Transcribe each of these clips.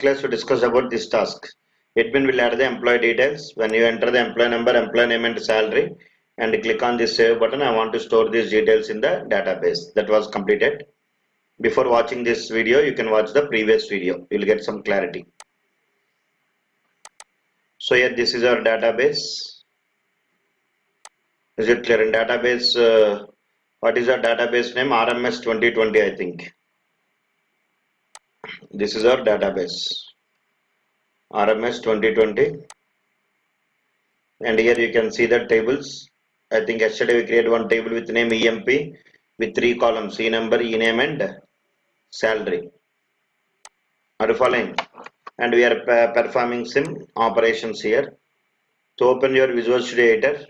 class we discuss about this task. Admin will add the employee details. When you enter the employee number, employee name and salary and click on this save button, I want to store these details in the database. That was completed. Before watching this video, you can watch the previous video. You will get some clarity. So here this is our database. Is it clear? In database, what is our database name? RMS 2020, I think. This is our database. RMS 2020. And here you can see the tables. I think yesterday we created one table with name EMP with 3 columns: E number, E name and salary. Are you following? And we are performing some operations here. To open your Visual Studio Editor.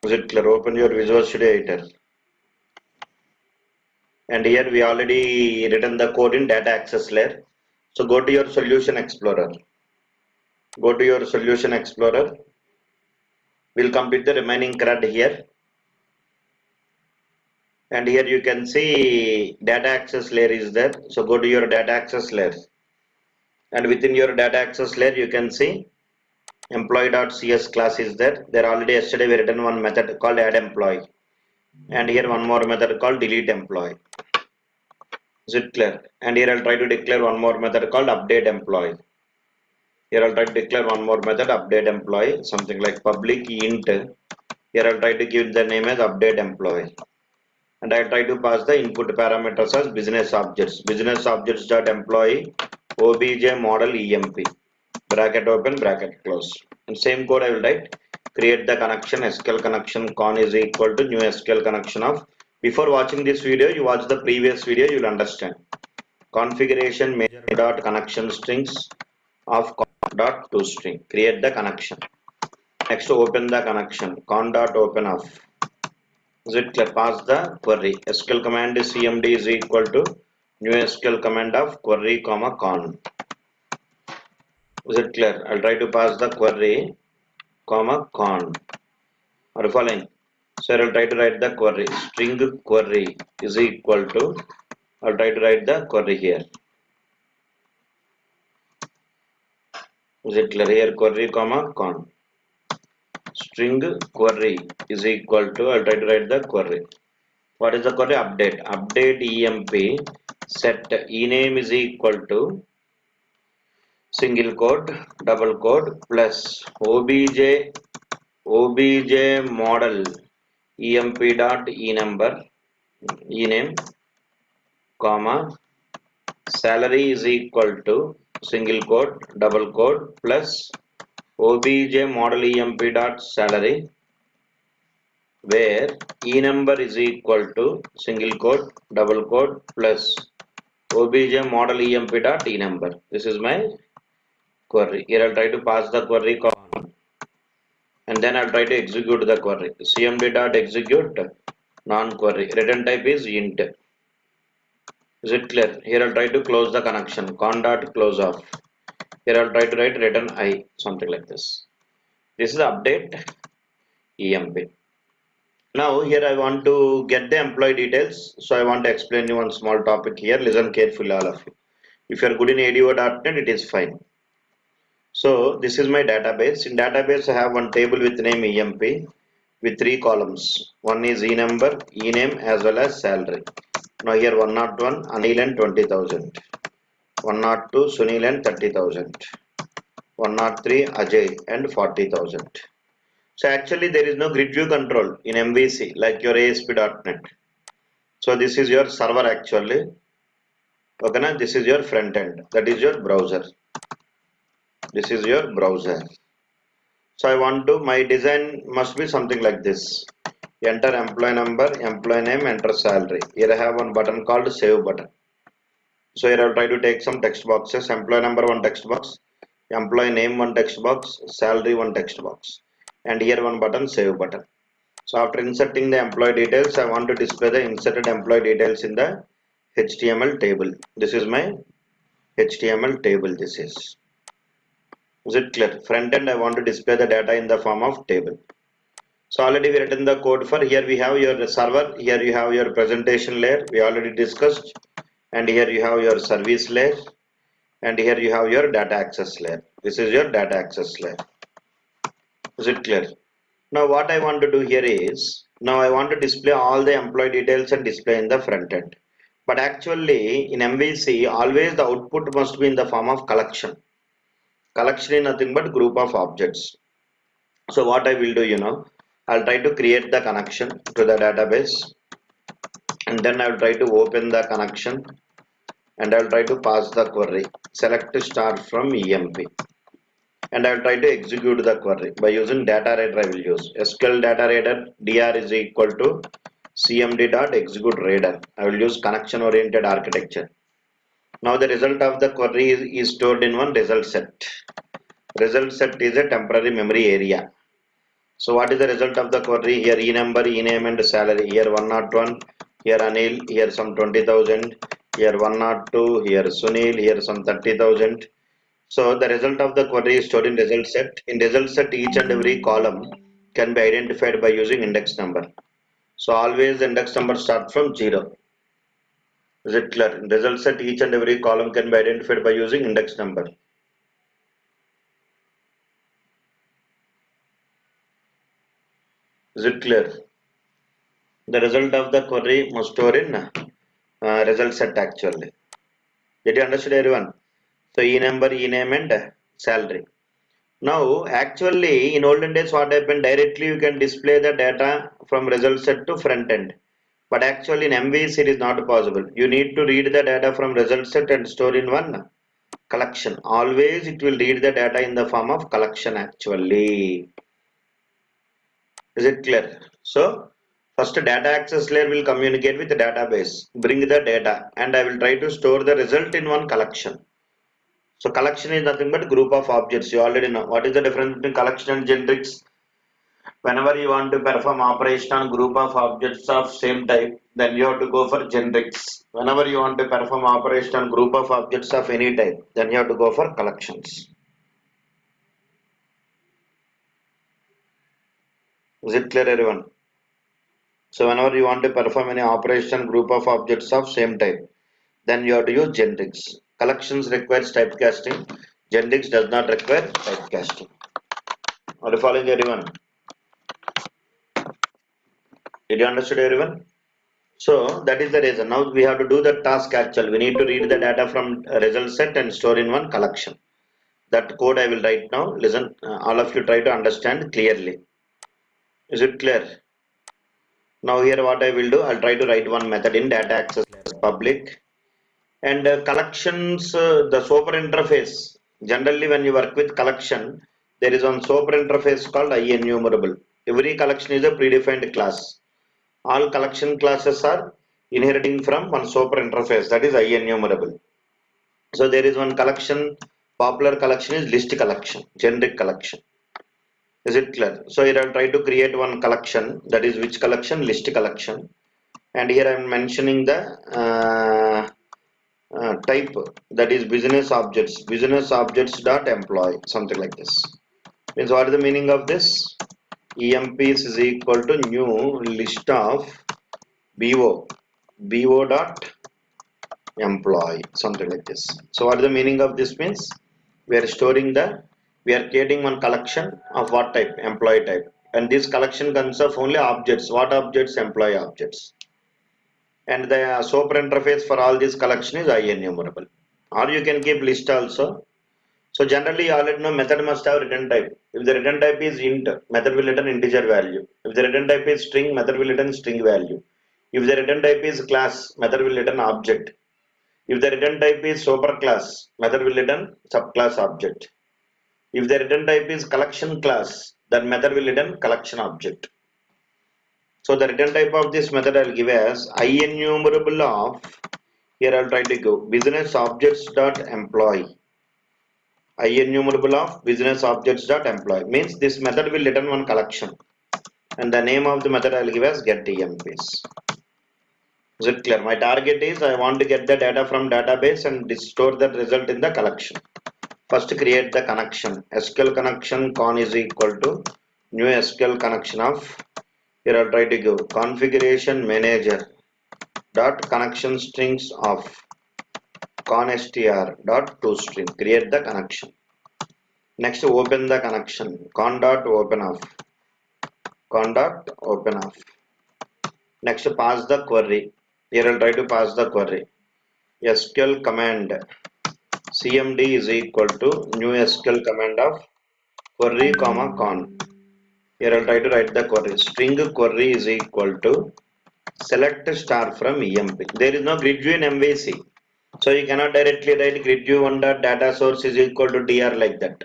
Is it clear? Open your Visual Studio Editor. And here we already written the code in data access layer. So go to your Solution Explorer. Go to your Solution Explorer. We'll complete the remaining CRUD here. And here you can see data access layer is there. So go to your data access layer. And within your data access layer, you can see employee.cs class is there. There already yesterday we written one method called add employee. And here one more method called delete employee. Is it clear? And here I'll try to declare one more method called update employee. Here I'll try to declare one more method update employee, something like public int. Here I'll try to give the name as update employee. And I'll try to pass the input parameters as business objects. Business objects dot employee obj model emp. Bracket open, bracket close. And same code I will write. Create the connection, SQL connection con is equal to new SQL connection of. Before watching this video, you watch the previous video, you will understand. Configuration major dot connection strings of con dot toString. Create the connection. Next, open the connection. Con dot open of. Is it clear? Pass the query. SQL command is cmd is equal to new SQL command of query comma con. Is it clear? I'll try to pass the query comma con. Are you following? So I'll try to write the query. String query is equal to. I'll try to write the query here. Is it clear? Here query comma con. String query is equal to. I'll try to write the query. What is the query? Update. Update emp set ename is equal to single quote, double quote plus obj model emp dot enumber ename comma salary is equal to single quote, double quote plus obj model emp dot salary, where e number is equal to single quote, double quote plus obj model emp dot e number. This is my query. Here I'll try to pass the query and then I'll try to execute the query. cmd dot execute non-query. Return type is int. Is it clear? Here I'll try to close the connection. Con dot close off. Here I'll try to write return I, something like this. This is update emp. Now here I want to get the employee details. So I want to explain you one small topic here. Listen carefully, all of you. If you are good in ADO.NET, it is fine. So this is my database. In database, I have one table with name EMP with 3 columns. One is E number, E name as well as salary. Now here 101 Anil and 20,000. 102 Sunil and 30,000. 103 Ajay and 40,000. So actually there is no grid view control in MVC like your ASP.NET. So this is your server actually. Okay, now this is your front end. That is your browser. This is your browser. So I want to, my design must be something like this. Enter employee number, employee name, enter salary. Here I have one button called save button. So here I'll try to take some text boxes. Employee number one text box, employee name one text box, salary one text box. And here one button, save button. So after inserting the employee details, I want to display the inserted employee details in the HTML table. This is my HTML table. This is. Is it clear? Front end, I want to display the data in the form of table. So already we written the code for. Here we have your server. Here you have your presentation layer. We already discussed. and here you have your service layer, and here you have your data access layer. This is your data access layer. Is it clear? Now what I want to do here is, now I want to display all the employee details and display in the front end. But actually in MVC, always the output must be in the form of collection. Collection is nothing but group of objects. So what I will do, I'll try to create the connection to the database, and then I'll try to open the connection, and I'll try to pass the query. Select start from EMP. And I'll try to execute the query by using data reader. I will use SQL data reader dr is equal to cmd.execute reader. I will use connection oriented architecture. Now the result of the query is stored in one result set. Result set is a temporary memory area. So what is the result of the query? Here e-number, e-name and salary. Here 101, here Anil, here some 20,000, here 102, here Sunil, here some 30,000. So the result of the query is stored in result set. In result set, each and every column can be identified by using index number. So always index number start from 0. Is it clear? In result set, each and every column can be identified by using index number. Is it clear? The result of the query must store in result set actually. Did you understand everyone? So e-number, e-name and salary. Now, actually, in olden days, what happened? Directly, you can display the data from result set to front end. But actually, in MVC, it is not possible. You need to read the data from result set and store in one collection. Always, it will read the data in the form of collection. Actually, is it clear? So, first, data access layer will communicate with the database, bring the data, and I will try to store the result in one collection. So collection is nothing but group of objects. You already know what is the difference between collection and generics. Whenever you want to perform operation on group of objects of same type, then you have to go for generics. Whenever you want to perform operation on group of objects of any type, then you have to go for collections. Is it clear, everyone? So whenever you want to perform any operation group of objects of same type, then you have to use generics. Collections requires typecasting. Generics does not require typecasting. Are you following, everyone? Did you understand, everyone? So that is the reason. Now we have to do the task actual. We need to read the data from result set and store in one collection. That code I will write now. Listen, all of you try to understand clearly. Is it clear? Now here what I will do, I'll try to write one method in data access public, and collections, the SOAP interface. Generally when you work with collection, there is one SOAP interface called IEnumerable. Every collection is a predefined class. All collection classes are inheriting from one SOAP interface, that is IEnumerable. So there is one collection, popular collection is list collection, generic collection. Is it clear? So here I'll try to create one collection, that is which collection? List collection. And here I'm mentioning the type, that is business objects dot employee, something like this. Means what is the meaning of this? EMPs is equal to new list of BO dot employee, something like this. So what is the meaning of this? Means we are creating one collection of what type? Employee type. And this collection consists of only objects. What objects? Employee objects. And the SOAP interface for all this collection is IEnumerable. Or you can keep list also. So generally you already know method must have return type. If the return type is int, method will return integer value. If the return type is string, method will return string value. If the return type is class, method will return object. If the return type is superclass, method will return subclass object. If the return type is collection class, then method will return collection object. So the return type of this method I'll give as IEnumerable of, here I'll try to go business objects dot employee. IEnumerable of business objects dot employee means this method will return one collection, and the name of the method I'll give as get EMPs. Is it clear? My target is I want to get the data from database and store that result in the collection. First create the connection. SQL connection con is equal to new SQL connection of, here I'll try to go configuration manager dot connection strings of constr dot toString. Create the connection. Next, open the connection. Con dot open off. Con dot open off. Next, pass the query. Here I'll try to pass the query. SQL command cmd is equal to new SQL command of query comma con. Here I'll try to write the query. String query is equal to select star from emp. There is no grid view in MVC. So you cannot directly write grid view one dot data source is equal to dr like that.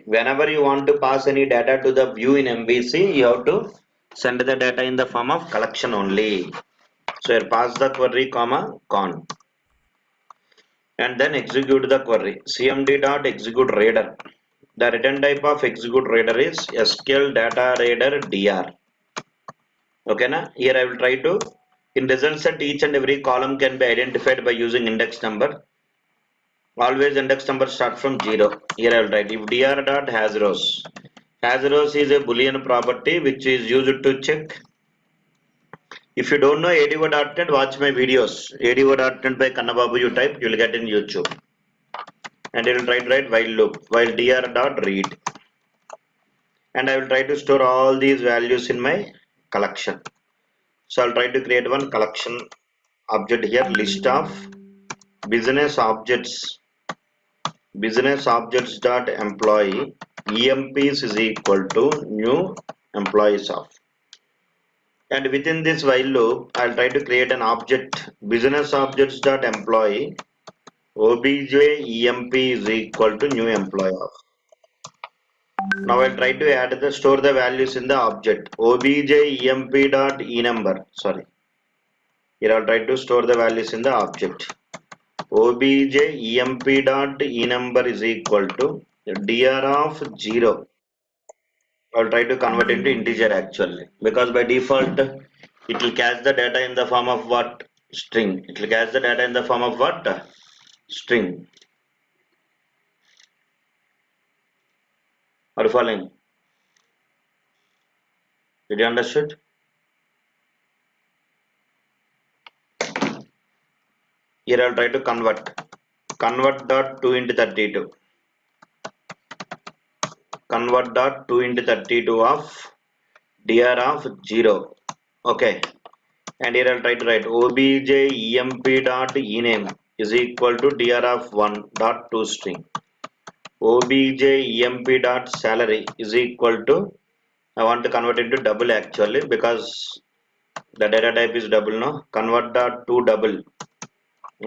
Whenever you want to pass any data to the view in MVC, you have to send the data in the form of collection only. So here pass the query comma con and then execute the query. Cmd dot execute reader. The return type of execute reader is SQL data reader dr. Okay, na? Here I will try to in result set each and every column can be identified by using index number. Always index number start from 0. Here I will write if dr dot has rows. Has rows is a boolean property which is used to check. If you don't know ADO.NET, watch my videos. ADO.NET by Kannababu you type, you will get in YouTube. And I will try to write while loop, while dr dot read. And I will try to store all these values in my collection. So I'll try to create one collection object here, list of business objects dot employee emps is equal to new employees of, and within this while loop I'll try to create an object business objects dot employee obj emp is equal to new employee of. Now I'll try to add the store the values in the object obj emp dot enumber. Sorry, here I'll try to store the values in the object obj emp dot enumber is equal to dr of 0. I'll try to convert into integer actually, because by default it will catch the data in the form of what? String. It will catch the data in the form of what? String. Are you following? Did you understood? Here I'll try to convert. Convert dot 2 into 32. Convert dot 2 into 32 of dr of 0. Okay. And here I'll try to write obj emp dot ename is equal to dr of 1 dot toString. Obj emp dot salary is equal to, I want to convert it to double actually because the data type is double now. Convert dot to double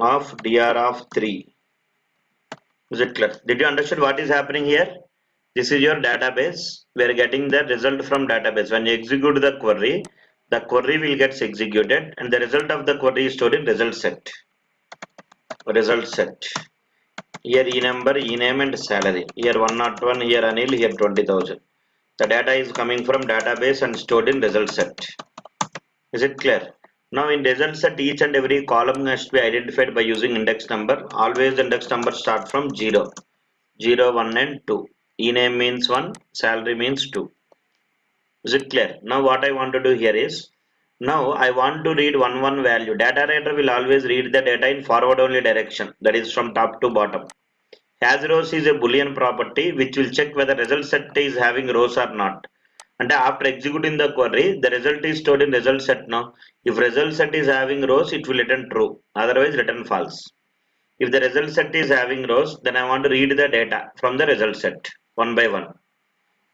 of dr of 3. Is it clear? Did you understand what is happening here? This is your database. We are getting the result from database. When you execute the query will get executed and the result of the query is stored in result set. Result set. Here enumber, ename and salary. Here 101, here Anil, here 20,000. The data is coming from database and stored in result set. Is it clear? Now in result set each and every column has to be identified by using index number. Always index number start from 0. 0, 1 and 2. Ename means 1, salary means 2. Is it clear? Now what I want to do here is, now I want to read one value. Data writer will always read the data in forward only direction, that is from top to bottom. Has rows is a boolean property which will check whether result set is having rows or not. And after executing the query, the result is stored in result set now. If result set is having rows, it will return true, otherwise return false. If the result set is having rows, then I want to read the data from the result set one by one.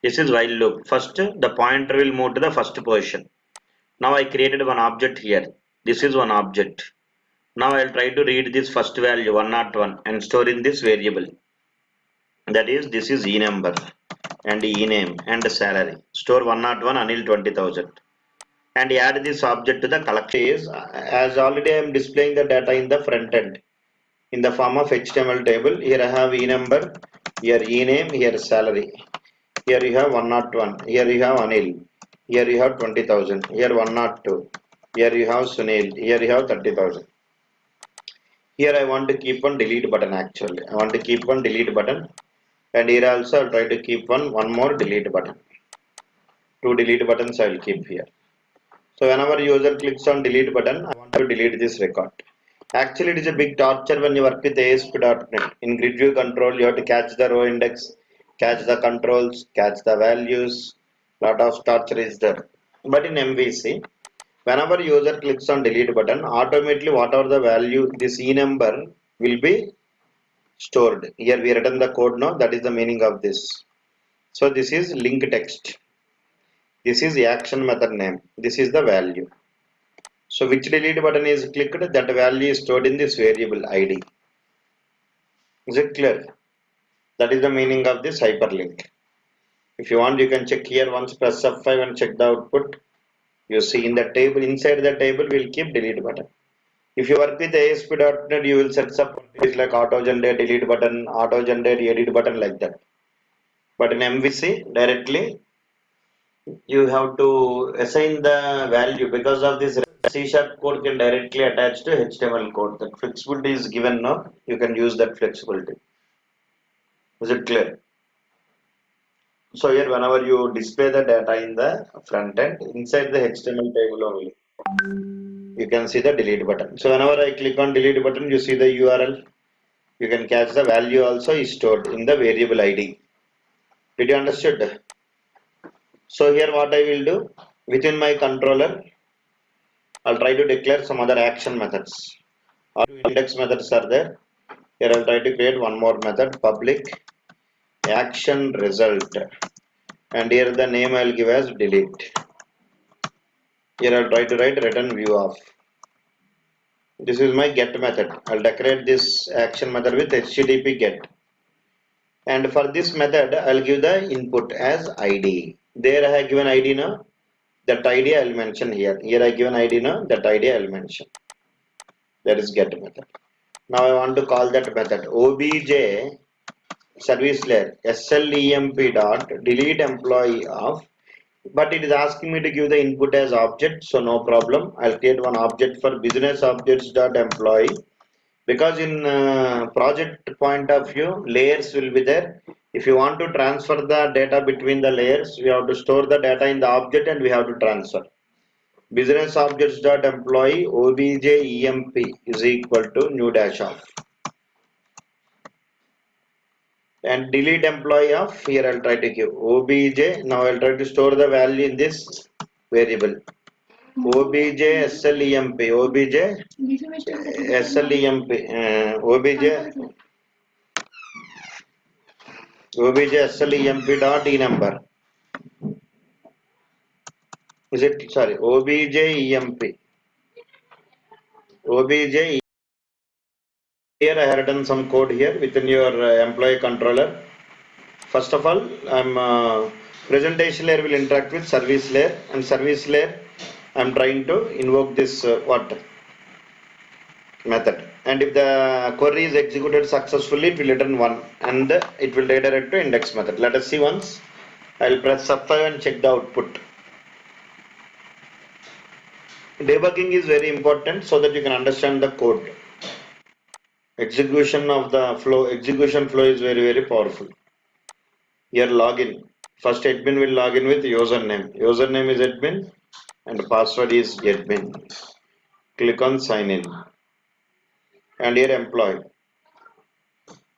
This is while loop. First, the pointer will move to the first position. Now I created one object here. This is one object. Now I'll try to read this first value 101 and store in this variable. That is, this is enumber and ename and salary. Store 101 Anil 20,000 and add this object to the collection. Is as already I am displaying the data in the front end in the form of HTML table. Here I have enumber, here ename, here salary. Here you have 101, here you have Anil, here you have 20,000, here 102, here you have Sunil, here you have 30,000. Here I want to keep one delete button actually. I want to keep one delete button, and here also I'll try to keep one more delete button. Two delete buttons I will keep here. So whenever user clicks on delete button, I want to delete this record. Actually, it is a big torture when you work with ASP.NET. In grid view control, you have to catch the row index, catch the controls, catch the values. Lot of torture is there. But in MVC, whenever user clicks on delete button, automatically whatever the value, this E number will be stored. Here we written the code now. That is the meaning of this. So this is link text. This is the action method name. This is the value. So which delete button is clicked, that value is stored in this variable ID. Is it clear? That is the meaning of this hyperlink. If you want, you can check here once, press F5 and check the output. You see in the table, inside the table, we'll keep delete button. If you work with ASP.NET, you will set up things like auto generate delete button, auto generate edit button like that. But in MVC, directly you have to assign the value. Because of this, C# code can directly attach to HTML code. That flexibility is given now. You can use that flexibility. Is it clear? So here, whenever you display the data in the front end, inside the HTML table only, you can see the delete button. So whenever I click on delete button, you see the URL. You can catch the value also is stored in the variable ID. Did you understood? So here what I will do, within my controller, I'll try to declare some other action methods. Or index methods are there. Here I'll try to create one more method, public action result. And here the name I'll give as delete. Here I'll try to write return view of. This is my get method. I'll decorate this action method with HTTP get. And for this method, I'll give the input as ID. There I have given ID now. That ID I'll mention here. Here I given ID now. That ID I'll mention. That is get method. Now I want to call that method obj service layer SLEMP dot delete employee of, but it is asking me to give the input as object, so no problem. I'll create one object for business objects dot employee, because in project point of view, layers will be there. If you want to transfer the data between the layers, we have to store the data in the object and we have to transfer. Business objects dot employee obj emp is equal to new dash of, and delete employee of, here I'll try to give obj. Now I'll try to store the value in this variable obj slemp obj slemp obj slemp dot e number. Is it, sorry, obj emp obj. Here I have written some code here within your employee controller. First of all, I'm presentation layer will interact with service layer, and service layer I'm trying to invoke this what method, and if the query is executed successfully, it will return 1 and it will redirect to index method. Let us see once. I'll press F5 and check the output. Debugging is very important so that you can understand the code. Execution flow is very powerful. Here login, first admin will log in with username is admin and password is admin. Click on sign in, and here employee,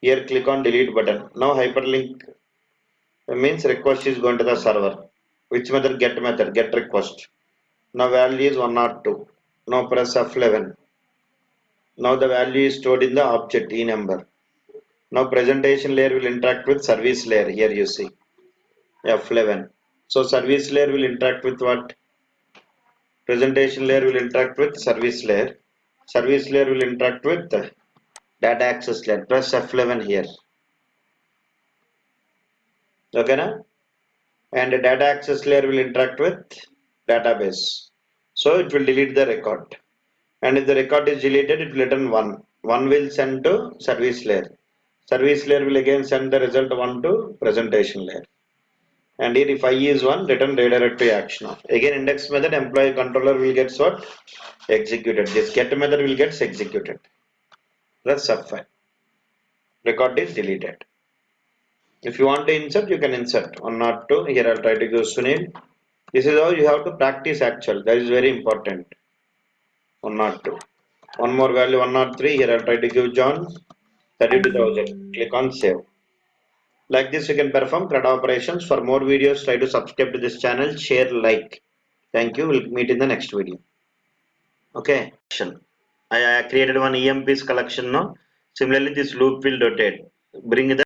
here click on delete button. Now hyperlink means request is going to the server. Which method? Get request. Now value is 102. Now press F11. Now the value is stored in the object e number. Now presentation layer will interact with service layer. Here you see F11. So service layer will interact with what? Presentation layer will interact with service layer. Service layer will interact with data access layer. Press F11 here. Okay, na? And the data access layer will interact with database. So it will delete the record. And if the record is deleted, it will return 1. 1 will send to service layer. Service layer will again send the result 1 to presentation layer. And here if I is 1, return redirect to action of. Again index method, employee controller will get what? Executed. This get method will get executed. Press F5. Record is deleted. If you want to insert, you can insert 1 or 2. Here I'll try to go Sunil. This is how you have to practice actual. That is very important. 1 or 2. one more value 103. Here I'll try to give John 32,000. Click on save. Like this you can perform CRUD operations. For more videos, try to subscribe to this channel, share, like. Thank you. We'll meet in the next video. Okay. I created one EMPs collection now. Similarly, this loop will rotate. Bring the